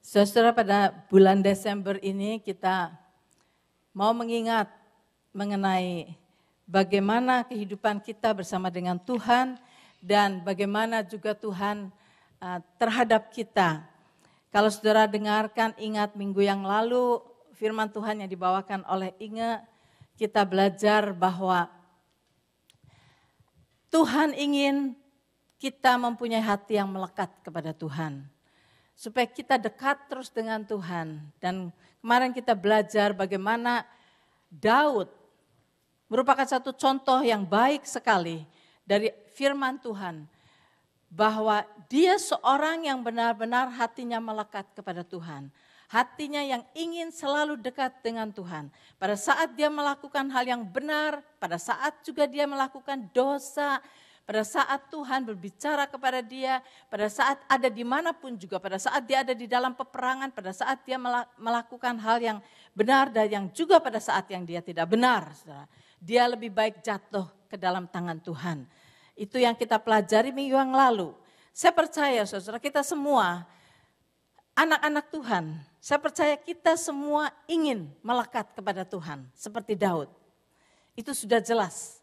Saudara, pada bulan Desember ini kita mau mengingat mengenai bagaimana kehidupan kita bersama dengan Tuhan dan bagaimana juga Tuhan terhadap kita. Kalau saudara dengarkan, ingat minggu yang lalu firman Tuhan yang dibawakan oleh Inge, kita belajar bahwa Tuhan ingin kita mempunyai hati yang melekat kepada Tuhan. Supaya kita dekat terus dengan Tuhan. Dan kemarin kita belajar bagaimana Daud merupakan satu contoh yang baik sekali dari firman Tuhan. Bahwa dia seorang yang benar-benar hatinya melekat kepada Tuhan. Hatinya yang ingin selalu dekat dengan Tuhan. Pada saat dia melakukan hal yang benar, pada saat juga dia melakukan dosa, pada saat Tuhan berbicara kepada dia, pada saat ada dimanapun juga, pada saat dia ada di dalam peperangan, pada saat dia melakukan hal yang benar dan yang juga pada saat yang dia tidak benar. Saudara. Dia lebih baik jatuh ke dalam tangan Tuhan. Itu yang kita pelajari minggu yang lalu. Saya percaya saudara, kita semua anak-anak Tuhan, saya percaya kita semua ingin melekat kepada Tuhan seperti Daud. Itu sudah jelas.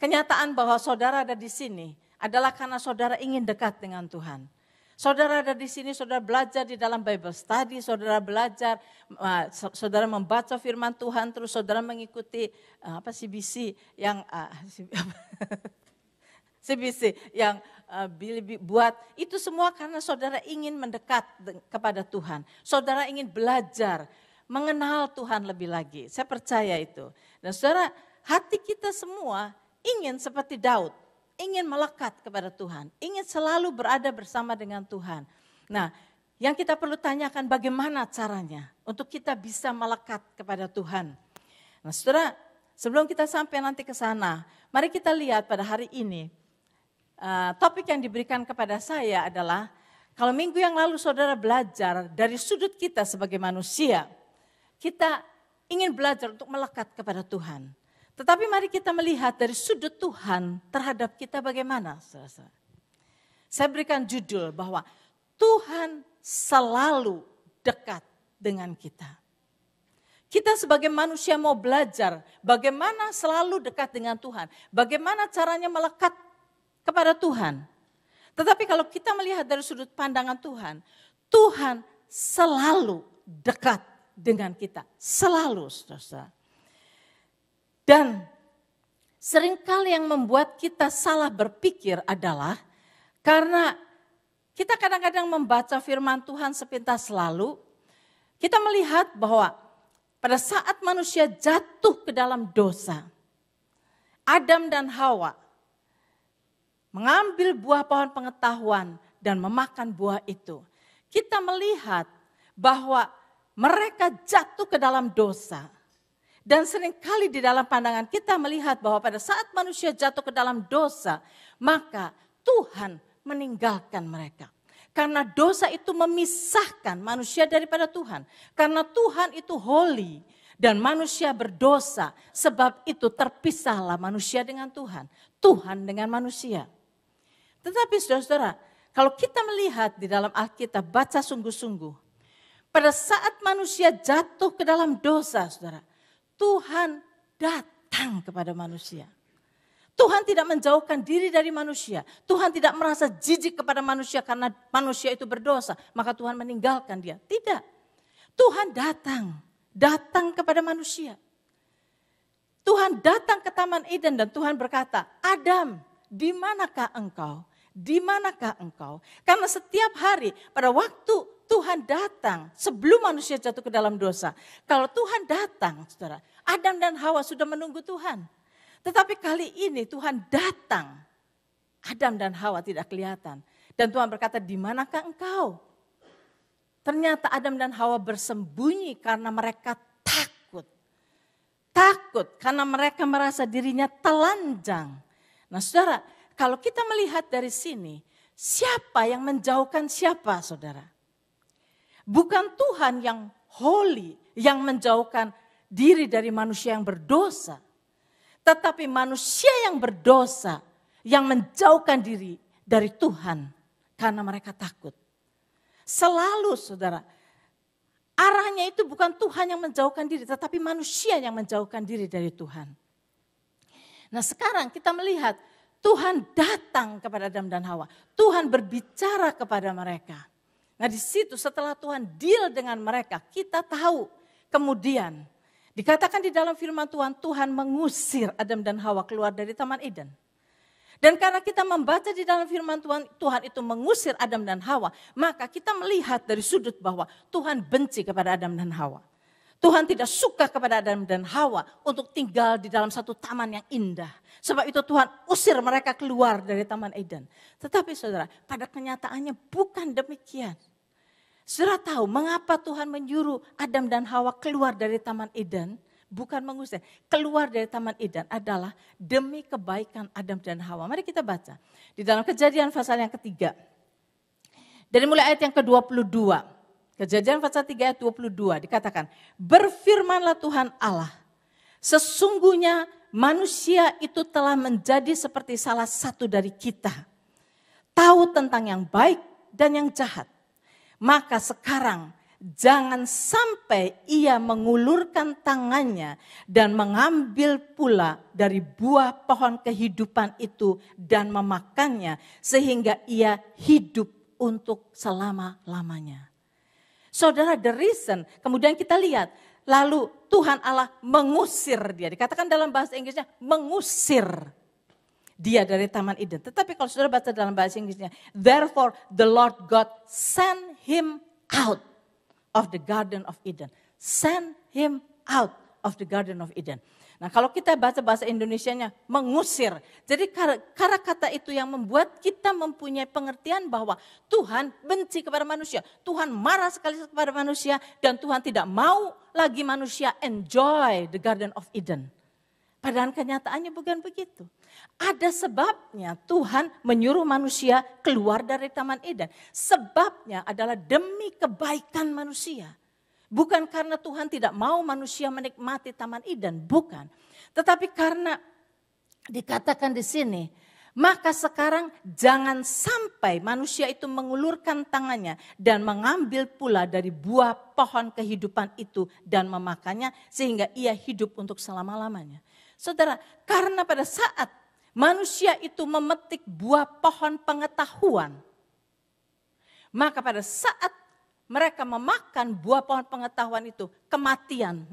Kenyataan bahwa saudara ada di sini adalah karena saudara ingin dekat dengan Tuhan. Saudara ada di sini, saudara belajar di dalam Bible study, saudara belajar, saudara membaca firman Tuhan, terus saudara mengikuti CBC yang CBC yang Billy buat. Itu semua karena saudara ingin mendekat kepada Tuhan. Saudara ingin belajar, mengenal Tuhan lebih lagi. Saya percaya itu. Dan saudara, hati kita semua ingin seperti Daud, ingin melekat kepada Tuhan, ingin selalu berada bersama dengan Tuhan. Nah, yang kita perlu tanyakan bagaimana caranya untuk kita bisa melekat kepada Tuhan. Nah, saudara, sebelum kita sampai nanti ke sana, mari kita lihat pada hari ini, topik yang diberikan kepada saya adalah, kalau minggu yang lalu saudara belajar dari sudut kita sebagai manusia, kita ingin belajar untuk melekat kepada Tuhan. Tetapi mari kita melihat dari sudut Tuhan terhadap kita bagaimana. Saya berikan judul bahwa Tuhan selalu dekat dengan kita. Kita sebagai manusia mau belajar bagaimana selalu dekat dengan Tuhan. Bagaimana caranya melekat kepada Tuhan. Tetapi kalau kita melihat dari sudut pandangan Tuhan, Tuhan selalu dekat dengan kita. Selalu, saudara. Dan seringkali yang membuat kita salah berpikir adalah karena kita kadang-kadang membaca firman Tuhan sepintas lalu, kita melihat bahwa pada saat manusia jatuh ke dalam dosa, Adam dan Hawa mengambil buah pohon pengetahuan dan memakan buah itu. Kita melihat bahwa mereka jatuh ke dalam dosa. Dan seringkali di dalam pandangan kita melihat bahwa pada saat manusia jatuh ke dalam dosa, maka Tuhan meninggalkan mereka. Karena dosa itu memisahkan manusia daripada Tuhan. Karena Tuhan itu holy dan manusia berdosa. Sebab itu terpisahlah manusia dengan Tuhan. Tuhan dengan manusia. Tetapi saudara-saudara, kalau kita melihat di dalam Alkitab, baca sungguh-sungguh. Pada saat manusia jatuh ke dalam dosa, saudara, Tuhan datang kepada manusia. Tuhan tidak menjauhkan diri dari manusia. Tuhan tidak merasa jijik kepada manusia karena manusia itu berdosa. Maka Tuhan meninggalkan dia. Tidak. Tuhan datang kepada manusia. Tuhan datang ke Taman Eden dan Tuhan berkata, Adam, di manakah engkau? Di manakah engkau? Karena setiap hari pada waktu Tuhan datang sebelum manusia jatuh ke dalam dosa. Kalau Tuhan datang, saudara, Adam dan Hawa sudah menunggu Tuhan. Tetapi kali ini Tuhan datang. Adam dan Hawa tidak kelihatan. Dan Tuhan berkata, di manakah engkau? Ternyata Adam dan Hawa bersembunyi karena mereka takut. Takut karena mereka merasa dirinya telanjang. Nah saudara, kalau kita melihat dari sini, siapa yang menjauhkan siapa saudara? Bukan Tuhan yang holy, yang menjauhkan diri dari manusia yang berdosa. Tetapi manusia yang berdosa, yang menjauhkan diri dari Tuhan. Karena mereka takut. Selalu saudara, Arahnya itu bukan Tuhan yang menjauhkan diri, tetapi manusia yang menjauhkan diri dari Tuhan. Nah sekarang kita melihat Tuhan datang kepada Adam dan Hawa. Tuhan berbicara kepada mereka. Nah di situ setelah Tuhan deal dengan mereka, kita tahu kemudian dikatakan di dalam firman Tuhan, Tuhan mengusir Adam dan Hawa keluar dari Taman Eden. Dan karena kita membaca di dalam firman Tuhan, Tuhan itu mengusir Adam dan Hawa, maka kita melihat dari sudut bahwa Tuhan benci kepada Adam dan Hawa. Tuhan tidak suka kepada Adam dan Hawa untuk tinggal di dalam satu taman yang indah. Sebab itu Tuhan usir mereka keluar dari Taman Eden. Tetapi saudara, pada kenyataannya bukan demikian. Saudara tahu mengapa Tuhan menyuruh Adam dan Hawa keluar dari Taman Eden? Bukan mengusir, keluar dari Taman Eden adalah demi kebaikan Adam dan Hawa. Mari kita baca di dalam Kejadian pasal yang ketiga. Dari mulai ayat yang ke-22. Kejadian pasal 3 ayat 22 dikatakan, berfirmanlah Tuhan Allah, sesungguhnya manusia itu telah menjadi seperti salah satu dari kita. Tahu tentang yang baik dan yang jahat. Maka sekarang jangan sampai ia mengulurkan tangannya dan mengambil pula dari buah pohon kehidupan itu dan memakannya sehingga ia hidup untuk selama-lamanya. Saudara, the reason, kemudian kita lihat, lalu Tuhan Allah mengusir dia. Dikatakan dalam bahasa Inggrisnya mengusir dia dari Taman Eden. Tetapi kalau saudara baca dalam bahasa Inggrisnya, therefore the Lord God sent him out of the Garden of Eden. Send him out of the Garden of Eden. Nah kalau kita baca bahasa Indonesianya mengusir. Jadi karena kata itu yang membuat kita mempunyai pengertian bahwa Tuhan benci kepada manusia. Tuhan marah sekali kepada manusia dan Tuhan tidak mau lagi manusia enjoy the Garden of Eden. Padahal kenyataannya bukan begitu. Ada sebabnya Tuhan menyuruh manusia keluar dari Taman Eden. Sebabnya adalah demi kebaikan manusia. Bukan karena Tuhan tidak mau manusia menikmati Taman Eden, bukan. Tetapi karena dikatakan di sini, maka sekarang jangan sampai manusia itu mengulurkan tangannya dan mengambil pula dari buah pohon kehidupan itu dan memakannya sehingga ia hidup untuk selama-lamanya. Saudara, karena pada saat manusia itu memetik buah pohon pengetahuan, maka pada saat mereka memakan buah pohon pengetahuan itu, kematian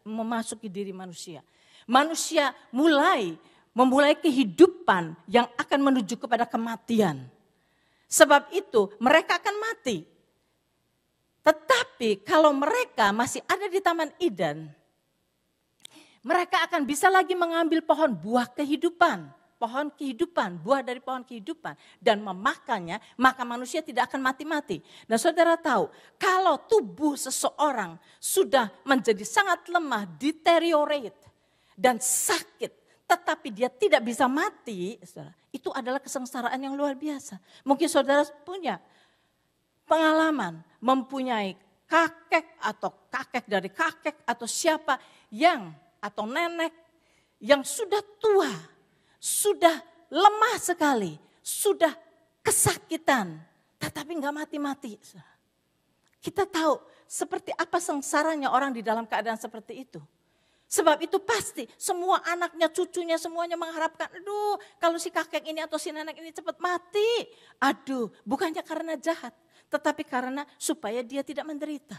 memasuki diri manusia. Manusia memulai kehidupan yang akan menuju kepada kematian. Sebab itu mereka akan mati. Tetapi kalau mereka masih ada di Taman Eden, mereka akan bisa lagi mengambil pohon buah kehidupan. Pohon kehidupan, buah dari pohon kehidupan. Dan memakannya, maka manusia tidak akan mati-mati. Nah saudara tahu, kalau tubuh seseorang sudah menjadi sangat lemah, deteriorate dan sakit, tetapi dia tidak bisa mati, saudara, itu adalah kesengsaraan yang luar biasa. Mungkin saudara punya pengalaman, mempunyai kakek atau kakek dari kakek atau siapa yang atau nenek yang sudah tua, sudah lemah sekali, sudah kesakitan, tetapi enggak mati-mati. Kita tahu seperti apa sengsaranya orang di dalam keadaan seperti itu. Sebab itu pasti semua anaknya, cucunya semuanya mengharapkan, aduh kalau si kakek ini atau si nenek ini cepat mati. Aduh, bukannya karena jahat, tetapi karena supaya dia tidak menderita.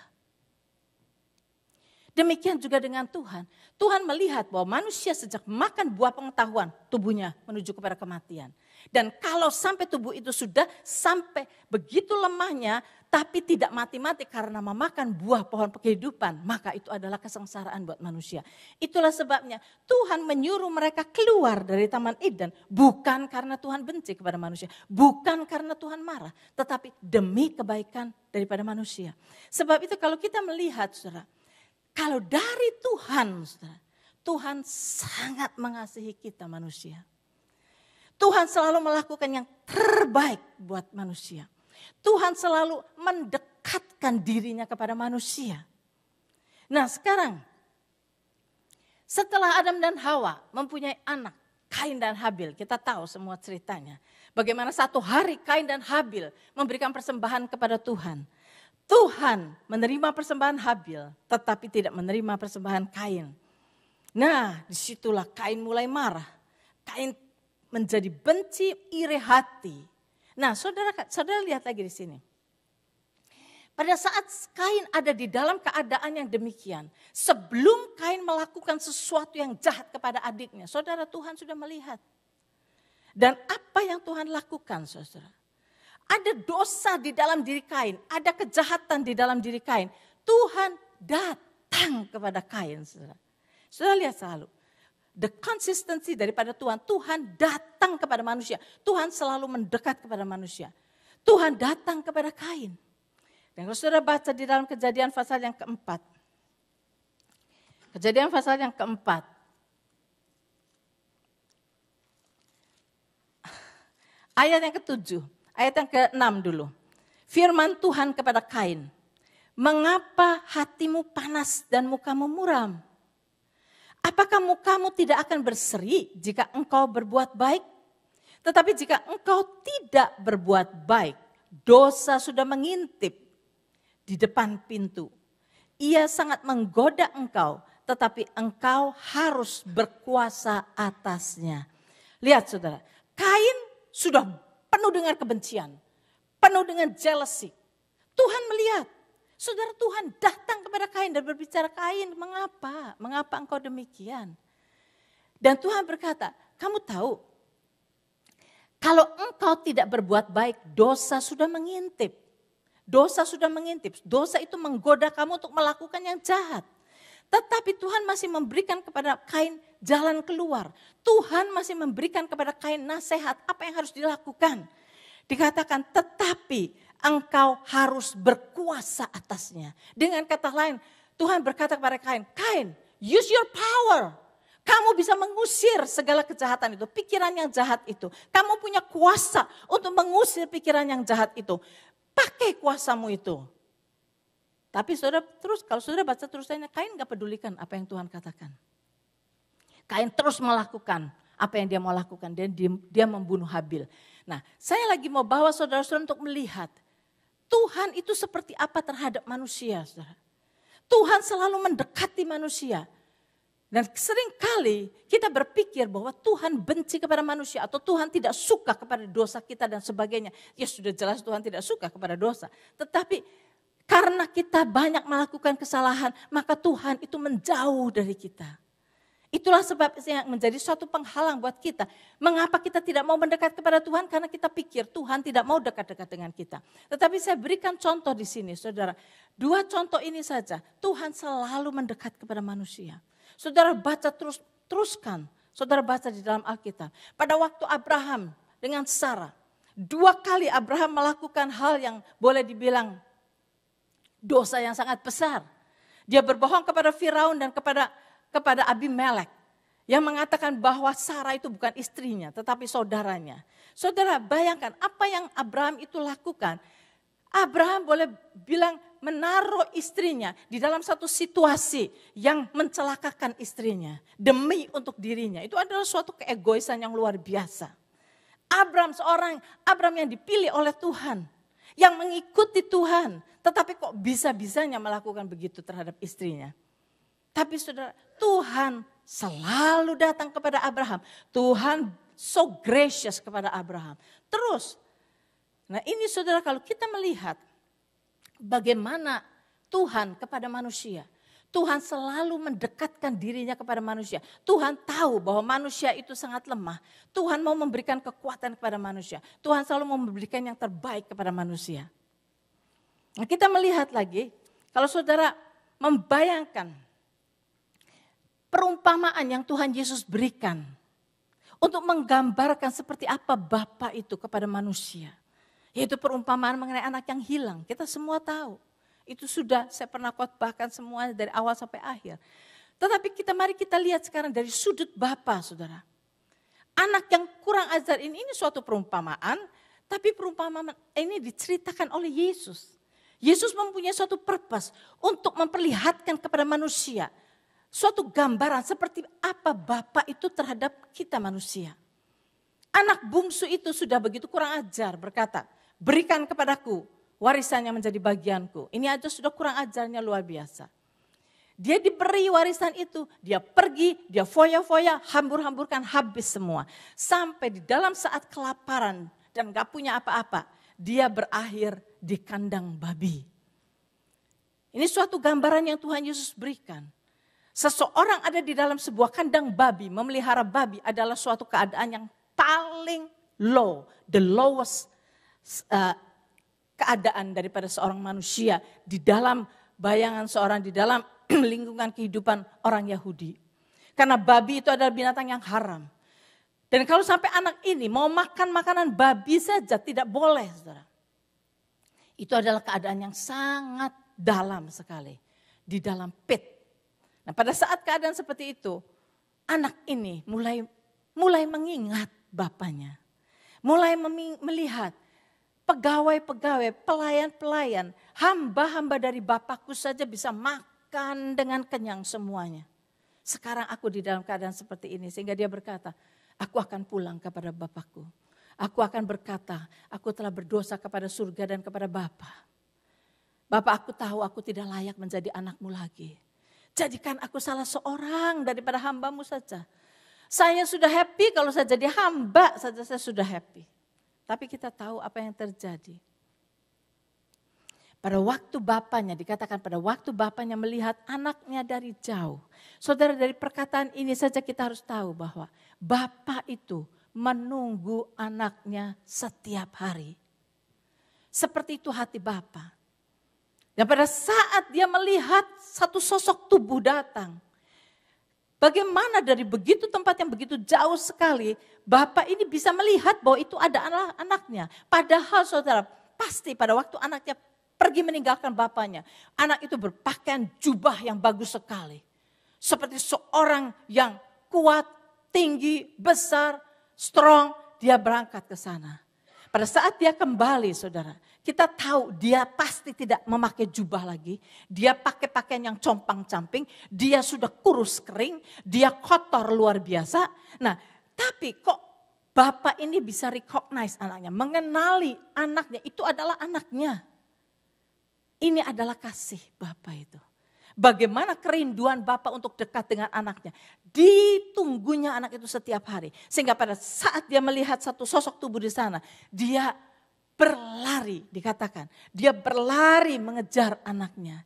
Demikian juga dengan Tuhan. Tuhan melihat bahwa manusia sejak makan buah pengetahuan, tubuhnya menuju kepada kematian. Dan kalau sampai tubuh itu sudah sampai begitu lemahnya, tapi tidak mati-mati karena memakan buah pohon kehidupan, maka itu adalah kesengsaraan buat manusia. Itulah sebabnya Tuhan menyuruh mereka keluar dari Taman Eden, bukan karena Tuhan benci kepada manusia, bukan karena Tuhan marah, tetapi demi kebaikan daripada manusia. Sebab itu kalau kita melihat, saudara, kalau dari Tuhan, saudara, Tuhan sangat mengasihi kita manusia. Tuhan selalu melakukan yang terbaik buat manusia. Tuhan selalu mendekatkan dirinya kepada manusia. Nah sekarang, setelah Adam dan Hawa mempunyai anak, Kain dan Habil, kita tahu semua ceritanya. Bagaimana satu hari Kain dan Habil memberikan persembahan kepada Tuhan. Tuhan menerima persembahan Habil, tetapi tidak menerima persembahan Kain. Nah, disitulah Kain mulai marah. Kain menjadi benci, iri hati. Nah, saudara lihat lagi di sini. Pada saat Kain ada di dalam keadaan yang demikian, sebelum Kain melakukan sesuatu yang jahat kepada adiknya, saudara, Tuhan sudah melihat. Dan apa yang Tuhan lakukan, saudara? Ada dosa di dalam diri Kain, ada kejahatan di dalam diri Kain. Tuhan datang kepada Kain, saudara. Saudara lihat selalu, the consistency daripada Tuhan. Tuhan datang kepada manusia. Tuhan selalu mendekat kepada manusia. Tuhan datang kepada Kain. Dan kalau saudara baca di dalam Kejadian pasal yang keempat. Kejadian pasal yang keempat. Ayat yang ke-7. Ayat yang ke-6 dulu. Firman Tuhan kepada Kain. Mengapa hatimu panas dan mukamu muram? Apakah mukamu tidak akan berseri jika engkau berbuat baik? Tetapi jika engkau tidak berbuat baik, dosa sudah mengintip di depan pintu. Ia sangat menggoda engkau, tetapi engkau harus berkuasa atasnya. Lihat saudara, Kain sudah penuh dengan kebencian, penuh dengan jealousy. Tuhan melihat, saudara, Tuhan datang kepada Kain dan berbicara, Kain, mengapa? Mengapa engkau demikian? Dan Tuhan berkata, kamu tahu, kalau engkau tidak berbuat baik, dosa sudah mengintip. Dosa sudah mengintip, dosa itu menggoda kamu untuk melakukan yang jahat. Tetapi Tuhan masih memberikan kepada Kain jalan keluar. Tuhan masih memberikan kepada Kain nasihat apa yang harus dilakukan. Dikatakan tetapi engkau harus berkuasa atasnya. Dengan kata lain Tuhan berkata kepada Kain, Kain use your power. Kamu bisa mengusir segala kejahatan itu, pikiran yang jahat itu. Kamu punya kuasa untuk mengusir pikiran yang jahat itu. Pakai kuasamu itu. Tapi saudara kalau saudara baca terusannya, Kain gak pedulikan apa yang Tuhan katakan. Kain terus melakukan apa yang dia mau lakukan dan dia membunuh Habil. Nah, saya lagi mau bawa saudara-saudara untuk melihat Tuhan itu seperti apa terhadap manusia, saudara. Tuhan selalu mendekati manusia. Dan seringkali kita berpikir bahwa Tuhan benci kepada manusia atau Tuhan tidak suka kepada dosa kita dan sebagainya. Ya sudah jelas Tuhan tidak suka kepada dosa. Tetapi karena kita banyak melakukan kesalahan, maka Tuhan itu menjauh dari kita. Itulah sebab yang menjadi suatu penghalang buat kita. Mengapa kita tidak mau mendekat kepada Tuhan? Karena kita pikir Tuhan tidak mau dekat-dekat dengan kita. Tetapi saya berikan contoh di sini, saudara. 2 contoh ini saja. Tuhan selalu mendekat kepada manusia. Saudara baca teruskan. Saudara baca di dalam Alkitab. Pada waktu Abraham dengan Sarah. 2 kali Abraham melakukan hal yang boleh dibilang dosa yang sangat besar. Dia berbohong kepada Firaun dan kepada Abimelek. Yang mengatakan bahwa Sarah itu bukan istrinya tetapi saudaranya. Saudara bayangkan apa yang Abraham itu lakukan. Abraham boleh bilang menaruh istrinya di dalam satu situasi yang mencelakakan istrinya. Demi untuk dirinya. Itu adalah suatu keegoisan yang luar biasa. Abraham yang dipilih oleh Tuhan. Yang mengikuti Tuhan. Tetapi kok bisa-bisanya melakukan begitu terhadap istrinya. Tapi saudara, Tuhan selalu datang kepada Abraham. Tuhan so gracious kepada Abraham. Terus, nah ini saudara kalau kita melihat bagaimana Tuhan kepada manusia. Tuhan selalu mendekatkan dirinya kepada manusia. Tuhan tahu bahwa manusia itu sangat lemah. Tuhan mau memberikan kekuatan kepada manusia. Tuhan selalu mau memberikan yang terbaik kepada manusia. Nah, kita melihat lagi, kalau saudara membayangkan perumpamaan yang Tuhan Yesus berikan untuk menggambarkan seperti apa Bapa itu kepada manusia. Yaitu perumpamaan mengenai anak yang hilang. Kita semua tahu. Itu sudah saya pernah khotbahkan semuanya dari awal sampai akhir. Tetapi mari kita lihat sekarang dari sudut Bapa, saudara. Anak yang kurang ajar ini suatu perumpamaan. Tapi perumpamaan ini diceritakan oleh Yesus. Yesus mempunyai suatu purpose untuk memperlihatkan kepada manusia. Suatu gambaran seperti apa Bapa itu terhadap kita manusia. Anak bungsu itu sudah begitu kurang ajar berkata, berikan kepadaku warisan yang menjadi bagianku. Ini aja sudah kurang ajarnya luar biasa. Dia diberi warisan itu, dia pergi, dia foya-foya, hambur-hamburkan habis semua. Sampai di dalam saat kelaparan dan gak punya apa-apa, dia berakhir di kandang babi. Ini suatu gambaran yang Tuhan Yesus berikan. Seseorang ada di dalam sebuah kandang babi, memelihara babi adalah suatu keadaan yang paling low, the lowest keadaan daripada seorang manusia di dalam bayangan seorang, di dalam lingkungan kehidupan orang Yahudi. Karena babi itu adalah binatang yang haram. Dan kalau sampai anak ini mau makan makanan babi saja tidak boleh, saudara. Itu adalah keadaan yang sangat dalam sekali. Di dalam pit. Nah pada saat keadaan seperti itu, anak ini mulai mengingat bapaknya. Mulai melihat pegawai-pegawai, pelayan-pelayan, hamba-hamba dari Bapakku saja bisa makan dengan kenyang semuanya. Sekarang aku di dalam keadaan seperti ini, sehingga dia berkata, aku akan pulang kepada Bapakku. Aku akan berkata, aku telah berdosa kepada surga dan kepada Bapa. Bapak, aku tahu aku tidak layak menjadi anakmu lagi. Jadikan aku salah seorang daripada hambamu saja. Saya sudah happy kalau saya jadi hamba saja, saya sudah happy. Tapi kita tahu apa yang terjadi. Pada waktu bapaknya, dikatakan pada waktu bapaknya melihat anaknya dari jauh. Saudara, dari perkataan ini saja kita harus tahu bahwa bapak itu menunggu anaknya setiap hari. Seperti itu hati bapak. Dan pada saat dia melihat satu sosok tubuh datang. Bagaimana dari begitu tempat yang begitu jauh sekali, bapak ini bisa melihat bahwa itu ada anaknya. Padahal saudara, pasti pada waktu anaknya pergi meninggalkan bapaknya, anak itu berpakaian jubah yang bagus sekali. Seperti seorang yang kuat, tinggi, besar, strong, dia berangkat ke sana. Pada saat dia kembali saudara, kita tahu dia pasti tidak memakai jubah lagi. Dia pakai pakaian yang compang-camping. Dia sudah kurus kering. Dia kotor luar biasa. Nah, tapi kok bapak ini bisa recognize anaknya. Mengenali anaknya, itu adalah anaknya. Ini adalah kasih bapak itu. Bagaimana kerinduan bapak untuk dekat dengan anaknya. Ditunggunya anak itu setiap hari. Sehingga pada saat dia melihat satu sosok tubuh di sana, dia berlari, dikatakan. Dia berlari mengejar anaknya.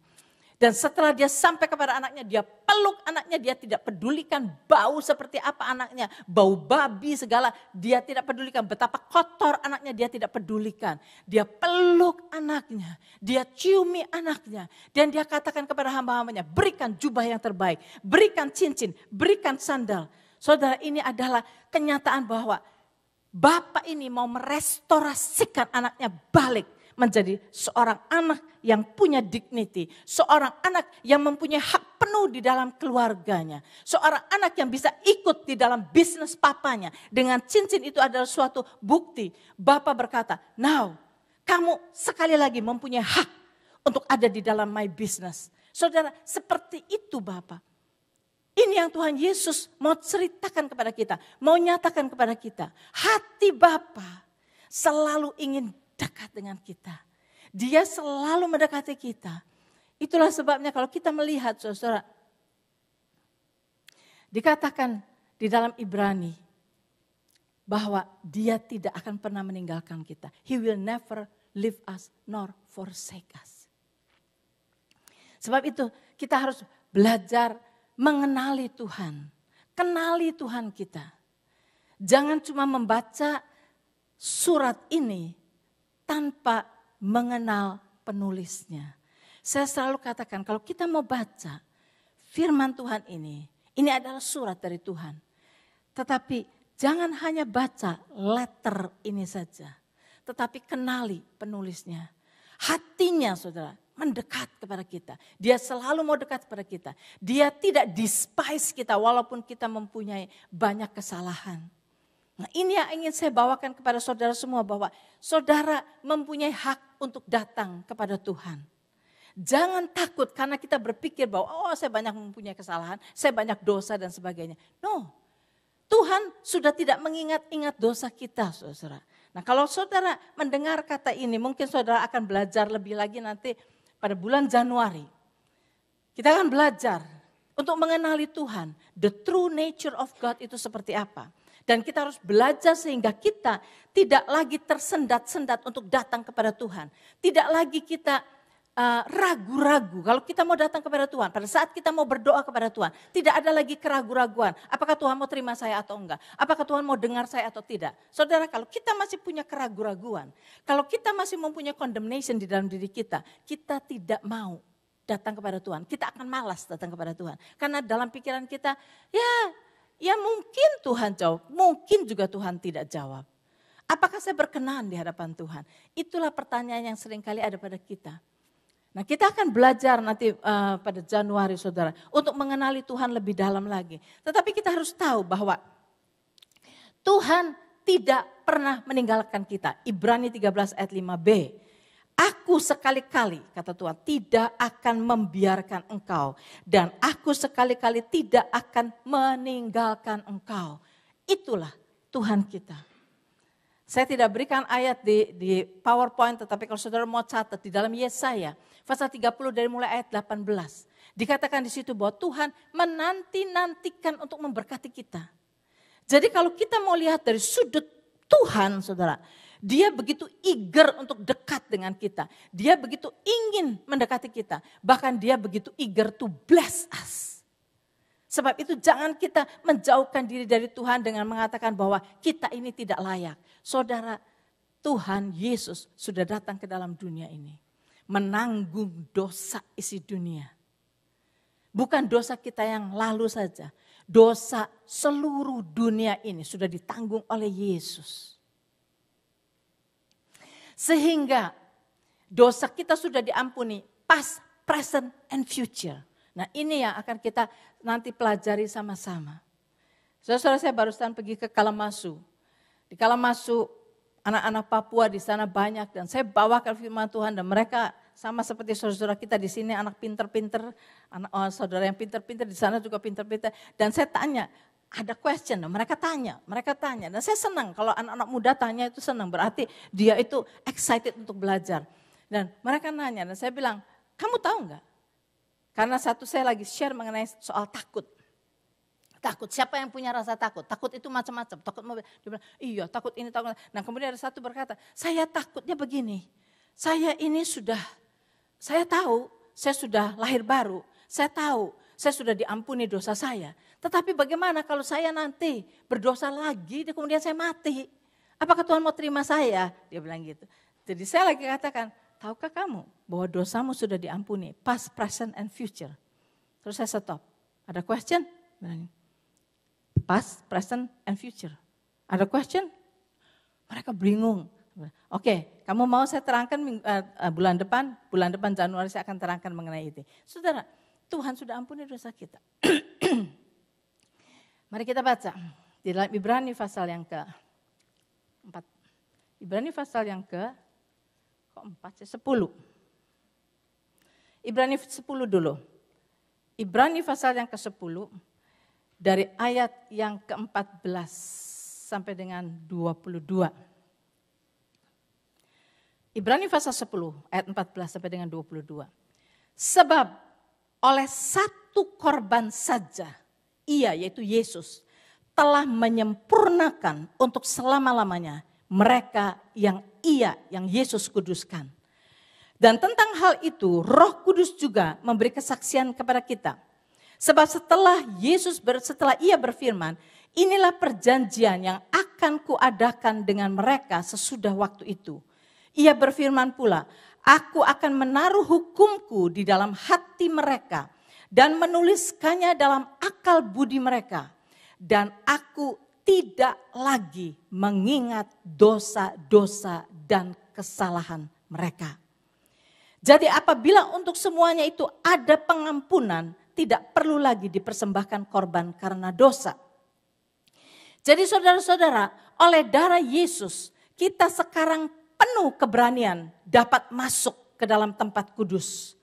Dan setelah dia sampai kepada anaknya, dia peluk anaknya. Dia tidak pedulikan bau seperti apa anaknya. Bau babi segala, dia tidak pedulikan. Betapa kotor anaknya, dia tidak pedulikan. Dia peluk anaknya. Dia ciumi anaknya. Dan dia katakan kepada hamba-hambanya, berikan jubah yang terbaik. Berikan cincin, berikan sandal. Saudara, ini adalah kenyataan bahwa bapak ini mau merestorasikan anaknya balik menjadi seorang anak yang punya dignity. Seorang anak yang mempunyai hak penuh di dalam keluarganya. Seorang anak yang bisa ikut di dalam bisnis papanya. Dengan cincin itu adalah suatu bukti. Bapak berkata, now kamu sekali lagi mempunyai hak untuk ada di dalam my business. Saudara, seperti itu Bapak. Ini yang Tuhan Yesus mau ceritakan kepada kita. Mau nyatakan kepada kita. Hati Bapa selalu ingin dekat dengan kita. Dia selalu mendekati kita. Itulah sebabnya kalau kita melihat saudara. Dikatakan di dalam Ibrani. Bahwa dia tidak akan pernah meninggalkan kita. He will never leave us nor forsake us. Sebab itu kita harus belajar mengenali Tuhan. Kenali Tuhan kita. Jangan cuma membaca surat ini tanpa mengenal penulisnya. Saya selalu katakan kalau kita mau baca firman Tuhan ini adalah surat dari Tuhan. Tetapi jangan hanya baca letter ini saja. Tetapi kenali penulisnya. Hatinya saudara mendekat kepada kita. Dia selalu mau dekat kepada kita. Dia tidak despise kita walaupun kita mempunyai banyak kesalahan. Nah ini yang ingin saya bawakan kepada saudara semua bahwa saudara mempunyai hak untuk datang kepada Tuhan. Jangan takut karena kita berpikir bahwa saya banyak mempunyai kesalahan, saya banyak dosa dan sebagainya. No, Tuhan sudah tidak mengingat-ingat dosa kita saudara. Nah kalau saudara mendengar kata ini, mungkin saudara akan belajar lebih lagi nanti pada bulan Januari. Kita akan belajar untuk mengenali Tuhan, the true nature of God itu seperti apa. Dan kita harus belajar sehingga kita tidak lagi tersendat-sendat untuk datang kepada Tuhan. Tidak lagi kita ragu-ragu kalau kita mau datang kepada Tuhan. Pada saat kita mau berdoa kepada Tuhan, tidak ada lagi keraguan-raguan. Apakah Tuhan mau terima saya atau enggak? Apakah Tuhan mau dengar saya atau tidak? Saudara, kalau kita masih punya keraguan-raguan, kalau kita masih mempunyai condemnation di dalam diri kita tidak mau datang kepada Tuhan. Kita akan malas datang kepada Tuhan. Karena dalam pikiran kita, ya mungkin Tuhan jawab, mungkin juga Tuhan tidak jawab. Apakah saya berkenan di hadapan Tuhan? Itulah pertanyaan yang seringkali ada pada kita. Nah kita akan belajar nanti pada Januari saudara, untuk mengenali Tuhan lebih dalam lagi. Tetapi kita harus tahu bahwa Tuhan tidak pernah meninggalkan kita. Ibrani 13 ayat 5b. Aku sekali-kali, kata Tuhan, tidak akan membiarkan engkau. Dan aku sekali-kali tidak akan meninggalkan engkau. Itulah Tuhan kita. Saya tidak berikan ayat di PowerPoint, tetapi kalau saudara mau catat di dalam Yesaya, pasal 30 dari mulai ayat 18. Dikatakan di situ bahwa Tuhan menanti-nantikan untuk memberkati kita. Jadi kalau kita mau lihat dari sudut Tuhan, saudara, Dia begitu eager untuk dekat dengan kita. Dia begitu ingin mendekati kita. Bahkan dia begitu eager to bless us. Sebab itu jangan kita menjauhkan diri dari Tuhan dengan mengatakan bahwa kita ini tidak layak. Saudara, Tuhan Yesus sudah datang ke dalam dunia ini. Menanggung dosa isi dunia. Bukan dosa kita yang lalu saja. Dosa seluruh dunia ini sudah ditanggung oleh Yesus. Sehingga dosa kita sudah diampuni past, present, and future. Nah ini yang akan kita nanti pelajari sama-sama. Saudara-saudara, saya barusan pergi ke Kalamazoo. Di Kalamazoo anak-anak Papua di sana banyak dan saya bawakan firman Tuhan dan mereka sama seperti saudara-saudara kita di sini anak pinter-pinter, saudara yang pinter-pinter di sana juga pinter-pinter. Dan saya tanya, ada question, mereka tanya dan saya senang kalau anak-anak muda tanya itu senang, berarti dia itu excited untuk belajar. Dan mereka nanya dan saya bilang, kamu tahu enggak? Karena saya lagi share mengenai soal takut. Takut, siapa yang punya rasa takut? Takut itu macam-macam, takut mobil. Dia bilang, iya takut ini, takut. Nah kemudian ada satu berkata, saya takutnya begini, saya tahu saya sudah lahir baru, saya tahu saya sudah diampuni dosa saya. Tetapi bagaimana kalau saya nanti berdosa lagi, kemudian saya mati? Apakah Tuhan mau terima saya? Dia bilang gitu. Jadi saya lagi katakan, tahukah kamu bahwa dosamu sudah diampuni, past, present, and future? Terus saya stop. Ada question? Past, present, and future. Ada question? Mereka bingung. Oke, kamu mau saya terangkan bulan depan Januari saya akan terangkan mengenai itu. Saudara, Tuhan sudah ampuni dosa kita. Mari kita baca di dalam Ibrani pasal yang ke-4. Ibrani pasal yang ke-4, 10. Ibrani 10 dulu. Ibrani pasal yang ke-10 dari ayat yang ke-14 sampai dengan 22. Ibrani pasal 10 ayat 14 sampai dengan 22. Sebab oleh satu korban saja, ia yaitu Yesus telah menyempurnakan untuk selama-lamanya mereka yang Yesus kuduskan. Dan tentang hal itu Roh Kudus juga memberi kesaksian kepada kita. Sebab setelah ia berfirman, inilah perjanjian yang akan kuadakan dengan mereka sesudah waktu itu. Ia berfirman pula, aku akan menaruh hukumku di dalam hati mereka dan menuliskannya dalam akal budi mereka. Dan aku tidak lagi mengingat dosa-dosa dan kesalahan mereka. Jadi apabila untuk semuanya itu ada pengampunan, tidak perlu lagi dipersembahkan korban karena dosa. Jadi saudara-saudara, oleh darah Yesus kita sekarang penuh keberanian dapat masuk ke dalam tempat kudus.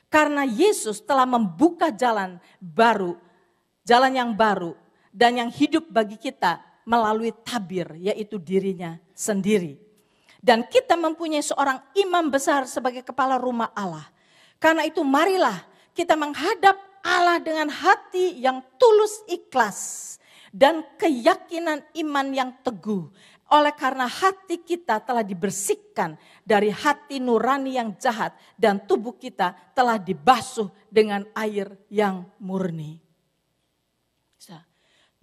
Karena Yesus telah membuka jalan yang baru dan yang hidup bagi kita melalui tabir, yaitu dirinya sendiri. Dan kita mempunyai seorang imam besar sebagai kepala rumah Allah. Karena itu marilah kita menghadap Allah dengan hati yang tulus ikhlas. Dan keyakinan iman yang teguh. Oleh karena hati kita telah dibersihkan dari hati nurani yang jahat. Dan tubuh kita telah dibasuh dengan air yang murni.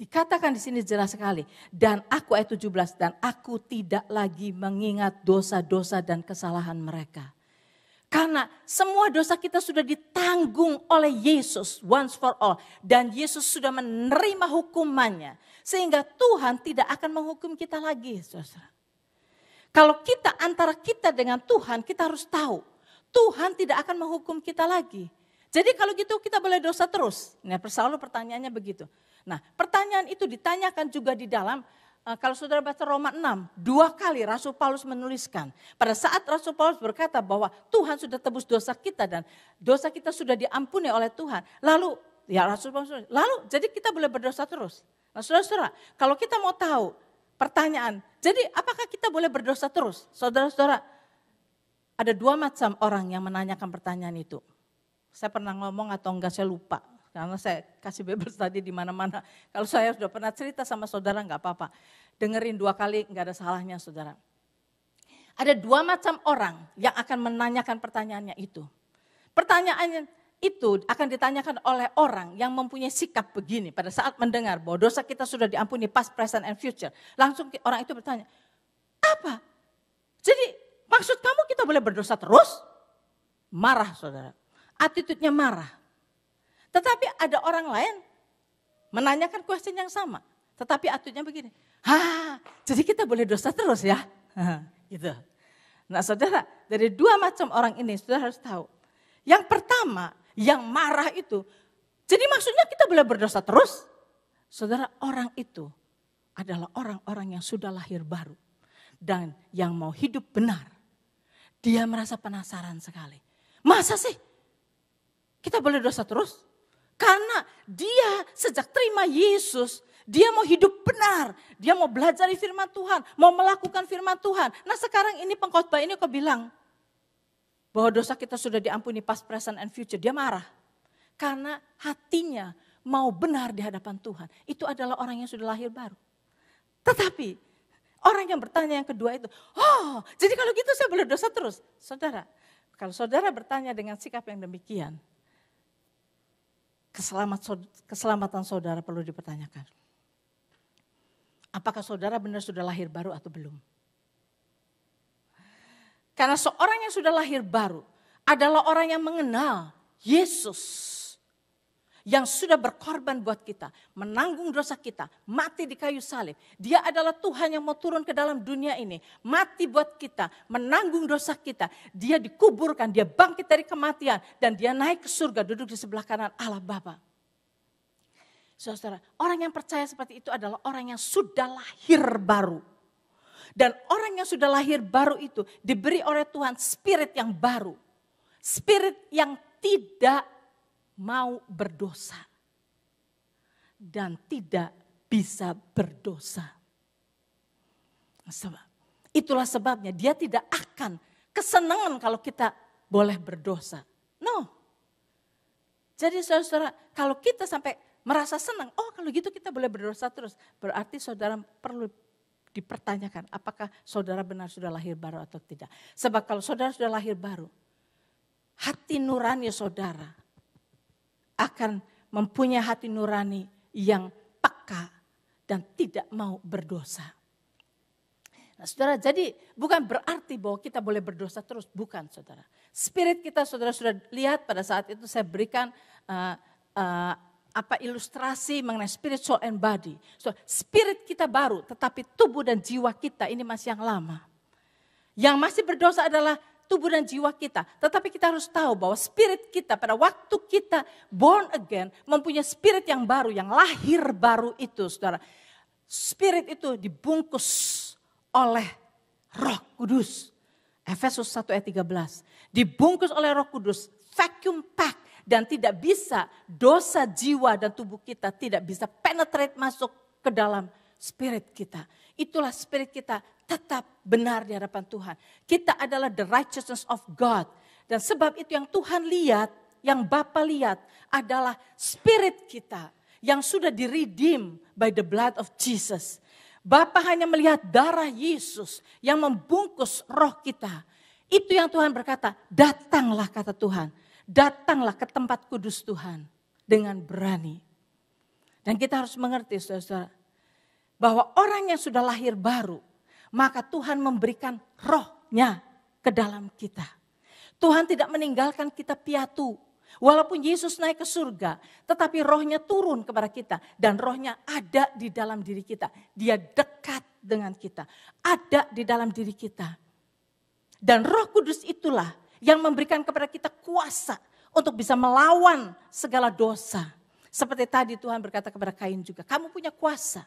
Dikatakan di sini jelas sekali. Dan aku ayat 17, dan aku tidak lagi mengingat dosa-dosa dan kesalahan mereka. Karena semua dosa kita sudah ditanggung oleh Yesus once for all. Dan Yesus sudah menerima hukumannya. Sehingga Tuhan tidak akan menghukum kita lagi, saudara. Kalau kita antara kita dengan Tuhan, kita harus tahu. Tuhan tidak akan menghukum kita lagi. Jadi kalau gitu kita boleh dosa terus. Nah, selalu pertanyaannya begitu. Nah, pertanyaan itu ditanyakan juga di dalam, kalau saudara baca Roma 6, 2 kali Rasul Paulus menuliskan. Pada saat Rasul Paulus berkata bahwa Tuhan sudah tebus dosa kita dan dosa kita sudah diampuni oleh Tuhan. Lalu, ya Rasul Paulus, lalu jadi kita boleh berdosa terus. Nah saudara-saudara, kalau kita mau tahu pertanyaan, jadi apakah kita boleh berdosa terus? Saudara-saudara, ada 2 macam orang yang menanyakan pertanyaan itu. Saya pernah ngomong atau enggak saya lupa. Karena saya kasih Bible study di mana-mana. Kalau saya sudah pernah cerita sama saudara enggak apa-apa. Dengerin 2 kali enggak ada salahnya saudara. Ada 2 macam orang yang akan menanyakan pertanyaannya itu. Pertanyaannya itu akan ditanyakan oleh orang yang mempunyai sikap begini. Pada saat mendengar bahwa dosa kita sudah diampuni past, present, and future. Langsung orang itu bertanya, apa? Jadi maksud kamu kita boleh berdosa terus? Marah saudara. Attitude-nya marah. Tetapi ada orang lain menanyakan question yang sama. Tetapi attitude-nya begini. Jadi kita boleh dosa terus ya? Gitu. Nah saudara, dari 2 macam orang ini saudara harus tahu. Yang pertama, yang marah itu. Jadi maksudnya kita boleh berdosa terus? Saudara, orang itu adalah orang-orang yang sudah lahir baru. Dan yang mau hidup benar. Dia merasa penasaran sekali. Masa sih kita boleh dosa terus? Karena dia sejak terima Yesus, dia mau hidup benar. Dia mau belajar firman Tuhan, mau melakukan firman Tuhan. Nah sekarang ini pengkhotbah ini kok bilang bahwa dosa kita sudah diampuni past, present, and future. Dia marah. Karena hatinya mau benar di hadapan Tuhan. Itu adalah orang yang sudah lahir baru. Tetapi orang yang bertanya yang kedua itu, jadi kalau gitu saya boleh dosa terus? Saudara, kalau saudara bertanya dengan sikap yang demikian, keselamatan saudara perlu dipertanyakan. Apakah saudara benar sudah lahir baru atau belum? Karena seorang yang sudah lahir baru adalah orang yang mengenal Yesus. Yang sudah berkorban buat kita, menanggung dosa kita, mati di kayu salib. Dia adalah Tuhan yang mau turun ke dalam dunia ini, mati buat kita, menanggung dosa kita. Dia dikuburkan, dia bangkit dari kematian, dan dia naik ke surga, duduk di sebelah kanan Allah Bapa. Saudara, orang yang percaya seperti itu adalah orang yang sudah lahir baru. Dan orang yang sudah lahir baru itu diberi oleh Tuhan spirit yang baru. Spirit yang tidak mau berdosa dan tidak bisa berdosa. Itulah sebabnya dia tidak akan kesenangan kalau kita boleh berdosa. No. Jadi saudara, kalau kita sampai merasa senang, kalau gitu kita boleh berdosa terus. Berarti saudara perlu dipertanyakan apakah saudara benar sudah lahir baru atau tidak. Sebab kalau saudara sudah lahir baru, hati nurani saudara akan mempunyai hati nurani yang peka dan tidak mau berdosa. Nah saudara, jadi bukan berarti bahwa kita boleh berdosa terus, bukan saudara. Spirit kita saudara sudah lihat pada saat itu saya berikan ilustrasi mengenai spirit, soul, and body. So, spirit kita baru, tetapi tubuh dan jiwa kita ini masih yang lama. Yang masih berdosa adalah tubuh dan jiwa kita. Tetapi kita harus tahu bahwa spirit kita pada waktu kita born again mempunyai spirit yang baru, yang lahir baru itu saudara. Spirit itu dibungkus oleh Roh Kudus. Efesus 1 ayat 13. Dibungkus oleh Roh Kudus, vacuum pack dan tidak bisa dosa jiwa dan tubuh kita tidak bisa penetrate masuk ke dalam spirit kita. Itulah spirit kita tetap benar di hadapan Tuhan. Kita adalah the righteousness of God. Dan sebab itu yang Tuhan lihat, yang Bapa lihat adalah spirit kita yang sudah di-redeem by the blood of Jesus. Bapa hanya melihat darah Yesus yang membungkus roh kita. Itu yang Tuhan berkata, datanglah kata Tuhan. Datanglah ke tempat kudus Tuhan dengan berani. Dan kita harus mengerti saudara-saudara, bahwa orang yang sudah lahir baru, maka Tuhan memberikan rohnya ke dalam kita. Tuhan tidak meninggalkan kita piatu. Walaupun Yesus naik ke surga, tetapi rohnya turun kepada kita. Dan rohnya ada di dalam diri kita. Dia dekat dengan kita. Ada di dalam diri kita. Dan Roh Kudus itulah yang memberikan kepada kita kuasa untuk bisa melawan segala dosa. Seperti tadi Tuhan berkata kepada Kain juga, kamu punya kuasa.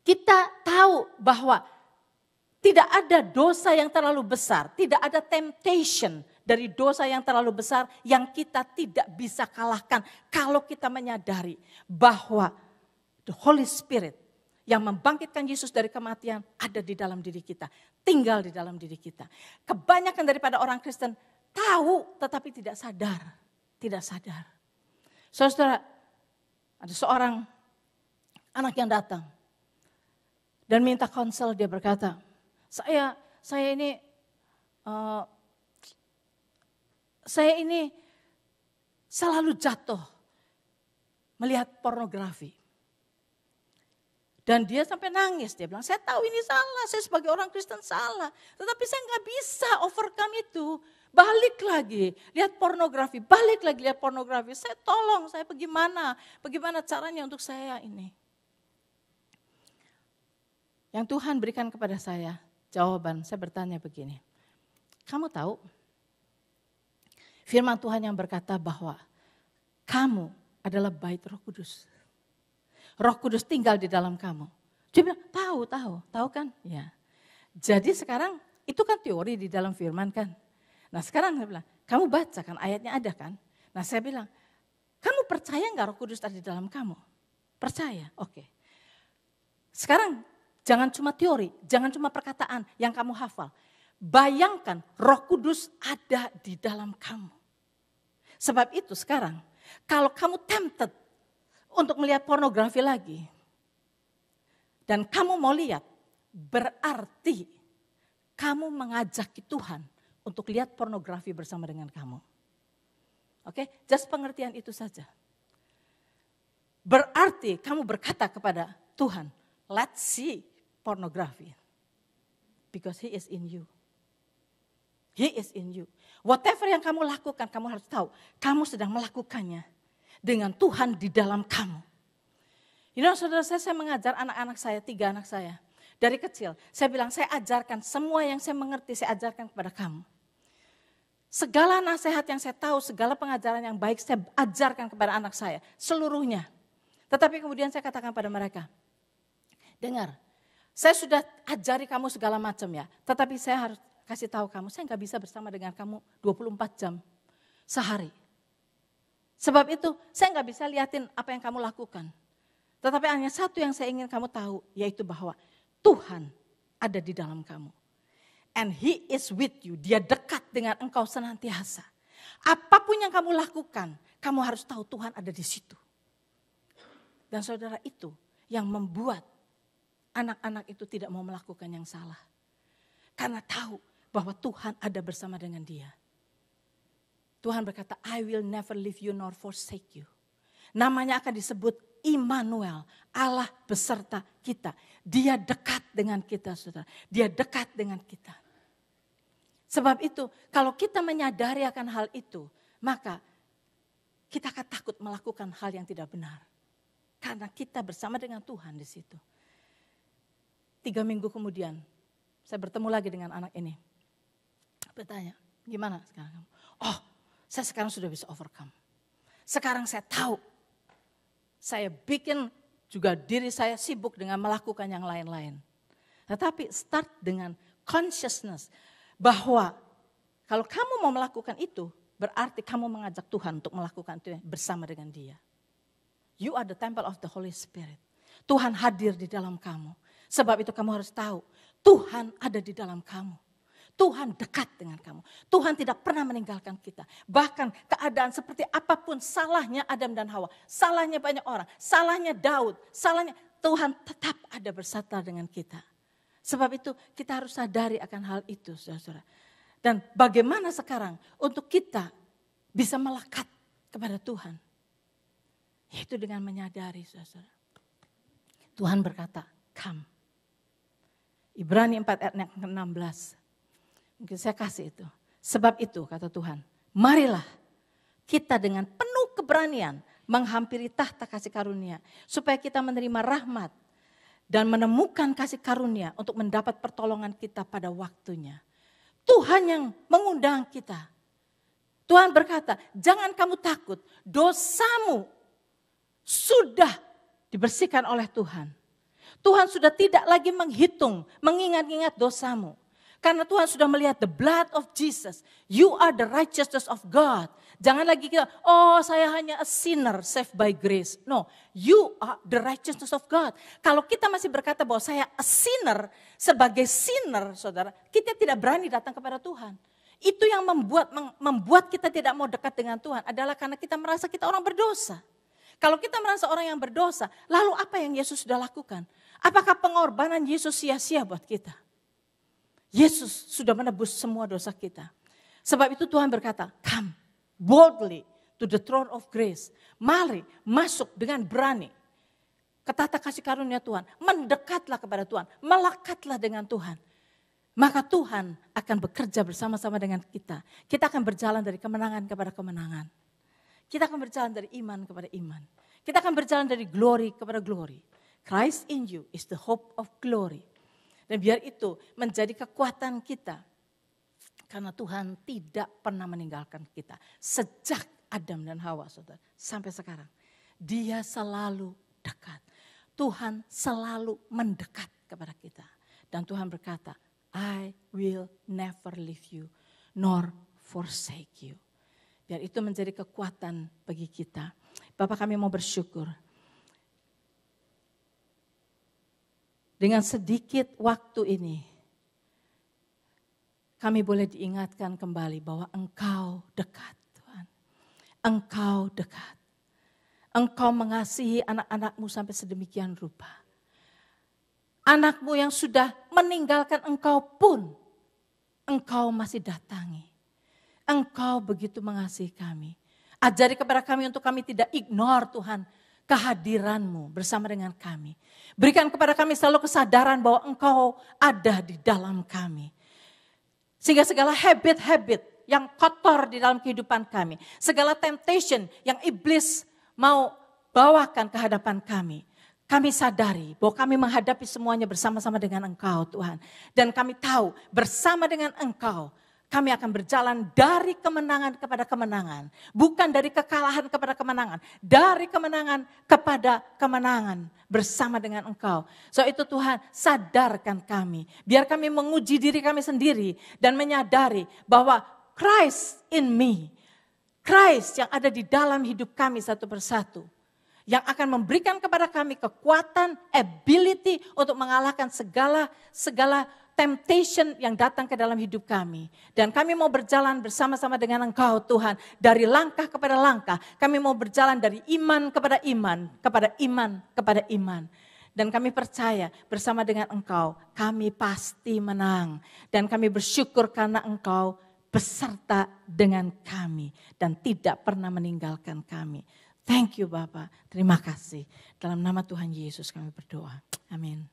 Kita tahu bahwa tidak ada dosa yang terlalu besar, tidak ada temptation dari dosa yang terlalu besar yang kita tidak bisa kalahkan kalau kita menyadari bahwa the Holy Spirit yang membangkitkan Yesus dari kematian ada di dalam diri kita, tinggal di dalam diri kita. Kebanyakan daripada orang Kristen tahu tetapi tidak sadar, tidak sadar. Saudara, ada seorang anak yang datang dan minta konsel. Dia berkata, saya ini selalu jatuh melihat pornografi. Dan dia sampai nangis, dia bilang, saya tahu ini salah, saya sebagai orang Kristen salah. Tetapi saya nggak bisa overcome itu. Balik lagi, lihat pornografi, balik lagi lihat pornografi. Saya tolong, saya bagaimana caranya untuk saya ini. Yang Tuhan berikan kepada saya, jawaban saya bertanya begini. Kamu tahu, firman Tuhan yang berkata bahwa kamu adalah bait Roh Kudus. Roh Kudus tinggal di dalam kamu. Dia bilang, tahu kan? Ya. Jadi sekarang itu kan teori di dalam firman kan. Nah sekarang saya bilang, kamu baca kan ayatnya ada kan? Nah saya bilang, kamu percaya enggak Roh Kudus ada di dalam kamu? Percaya, oke. Sekarang jangan cuma teori, jangan cuma perkataan yang kamu hafal. Bayangkan Roh Kudus ada di dalam kamu. Sebab itu sekarang, kalau kamu tempted untuk melihat pornografi lagi, dan kamu mau lihat, berarti kamu mengajaki Tuhan untuk lihat pornografi bersama dengan kamu. Oke, just pengertian itu saja. Berarti kamu berkata kepada Tuhan, let's see pornografi. Because he is in you. He is in you. Whatever yang kamu lakukan, kamu harus tahu, kamu sedang melakukannya dengan Tuhan di dalam kamu. You know, saudara saya mengajar anak-anak saya, 3 anak saya. Dari kecil, saya bilang, saya ajarkan semua yang saya mengerti, saya ajarkan kepada kamu. Segala nasihat yang saya tahu, segala pengajaran yang baik, saya ajarkan kepada anak saya, seluruhnya. Tetapi kemudian saya katakan pada mereka, dengar, saya sudah ajari kamu segala macam ya, tetapi saya harus kasih tahu kamu, saya nggak bisa bersama dengan kamu 24 jam sehari. Sebab itu saya nggak bisa liatin apa yang kamu lakukan. Tetapi hanya satu yang saya ingin kamu tahu, yaitu bahwa Tuhan ada di dalam kamu. And he is with you, dia dekat dengan engkau senantiasa. Apapun yang kamu lakukan, kamu harus tahu Tuhan ada di situ. Dan saudara, itu yang membuat anak-anak itu tidak mau melakukan yang salah. Karena tahu bahwa Tuhan ada bersama dengan dia. Tuhan berkata, I will never leave you nor forsake you. Namanya akan disebut Immanuel, Allah beserta kita. Dia dekat dengan kita, saudara. Dia dekat dengan kita. Sebab itu, kalau kita menyadari akan hal itu, maka kita akan takut melakukan hal yang tidak benar. Karena kita bersama dengan Tuhan di situ. 3 minggu kemudian, saya bertemu lagi dengan anak ini. Bertanya, gimana sekarang? Oh, saya sekarang sudah bisa overcome. Sekarang saya tahu. Saya bikin juga diri saya sibuk dengan melakukan yang lain-lain. Tetapi start dengan consciousness bahwa kalau kamu mau melakukan itu, berarti kamu mengajak Tuhan untuk melakukan itu bersama dengan dia. You are the temple of the Holy Spirit. Tuhan hadir di dalam kamu. Sebab itu kamu harus tahu, Tuhan ada di dalam kamu. Tuhan dekat dengan kamu. Tuhan tidak pernah meninggalkan kita. Bahkan keadaan seperti apapun, salahnya Adam dan Hawa, salahnya banyak orang, salahnya Daud, salahnya Tuhan tetap ada bersama dengan kita. Sebab itu kita harus sadari akan hal itu, saudara-saudara. Dan bagaimana sekarang untuk kita bisa melekat kepada Tuhan? Yaitu dengan menyadari, saudara-saudara. Tuhan berkata, come. Ibrani 4 ayat 16. Mungkin saya kasih itu. Sebab itu kata Tuhan, marilah kita dengan penuh keberanian menghampiri tahta kasih karunia. Supaya kita menerima rahmat dan menemukan kasih karunia untuk mendapat pertolongan kita pada waktunya. Tuhan yang mengundang kita. Tuhan berkata, jangan kamu takut, dosamu sudah dibersihkan oleh Tuhan. Tuhan sudah tidak lagi menghitung, mengingat-ingat dosamu. Karena Tuhan sudah melihat the blood of Jesus. You are the righteousness of God. Jangan lagi kita, oh saya hanya a sinner saved by grace. No, you are the righteousness of God. Kalau kita masih berkata bahwa saya a sinner, sebagai sinner saudara, kita tidak berani datang kepada Tuhan. Itu yang membuat kita tidak mau dekat dengan Tuhan adalah karena kita merasa kita orang berdosa. Kalau kita merasa orang yang berdosa, lalu apa yang Yesus sudah lakukan? Apakah pengorbanan Yesus sia-sia buat kita? Yesus sudah menebus semua dosa kita. Sebab itu Tuhan berkata, come boldly to the throne of grace. Mari masuk dengan berani ke tahta kasih karunia Tuhan. Mendekatlah kepada Tuhan, melekatlah dengan Tuhan. Maka Tuhan akan bekerja bersama-sama dengan kita. Kita akan berjalan dari kemenangan kepada kemenangan. Kita akan berjalan dari iman kepada iman. Kita akan berjalan dari glory kepada glory. Christ in you is the hope of glory. Dan biar itu menjadi kekuatan kita. Karena Tuhan tidak pernah meninggalkan kita. Sejak Adam dan Hawa, saudara, sampai sekarang. Dia selalu dekat. Tuhan selalu mendekat kepada kita. Dan Tuhan berkata, I will never leave you, nor forsake you. Biar itu menjadi kekuatan bagi kita. Bapak, kami mau bersyukur. Dengan sedikit waktu ini, kami boleh diingatkan kembali bahwa Engkau dekat, Tuhan. Engkau dekat. Engkau mengasihi anak-anakmu sampai sedemikian rupa. Anakmu yang sudah meninggalkan Engkau pun, Engkau masih datangi. Engkau begitu mengasihi kami. Ajari kepada kami untuk kami tidak ignore Tuhan, kehadiran-Mu bersama dengan kami. Berikan kepada kami selalu kesadaran bahwa Engkau ada di dalam kami. Sehingga segala habit-habit yang kotor di dalam kehidupan kami, segala temptation yang iblis mau bawakan ke hadapan kami, kami sadari bahwa kami menghadapi semuanya bersama-sama dengan Engkau, Tuhan. Dan kami tahu bersama dengan Engkau, kami akan berjalan dari kemenangan kepada kemenangan. Bukan dari kekalahan kepada kemenangan. Dari kemenangan kepada kemenangan bersama dengan Engkau. So itu Tuhan, sadarkan kami. Biar kami menguji diri kami sendiri dan menyadari bahwa Christ in me. Christ yang ada di dalam hidup kami satu persatu. Yang akan memberikan kepada kami kekuatan, ability untuk mengalahkan segala temptation yang datang ke dalam hidup kami. Dan kami mau berjalan bersama-sama dengan Engkau Tuhan. Dari langkah kepada langkah. Kami mau berjalan dari iman kepada iman. Kepada iman kepada iman. Dan kami percaya bersama dengan Engkau. Kami pasti menang. Dan kami bersyukur karena Engkau beserta dengan kami. Dan tidak pernah meninggalkan kami. Thank you Bapak. Terima kasih. Dalam nama Tuhan Yesus kami berdoa. Amin.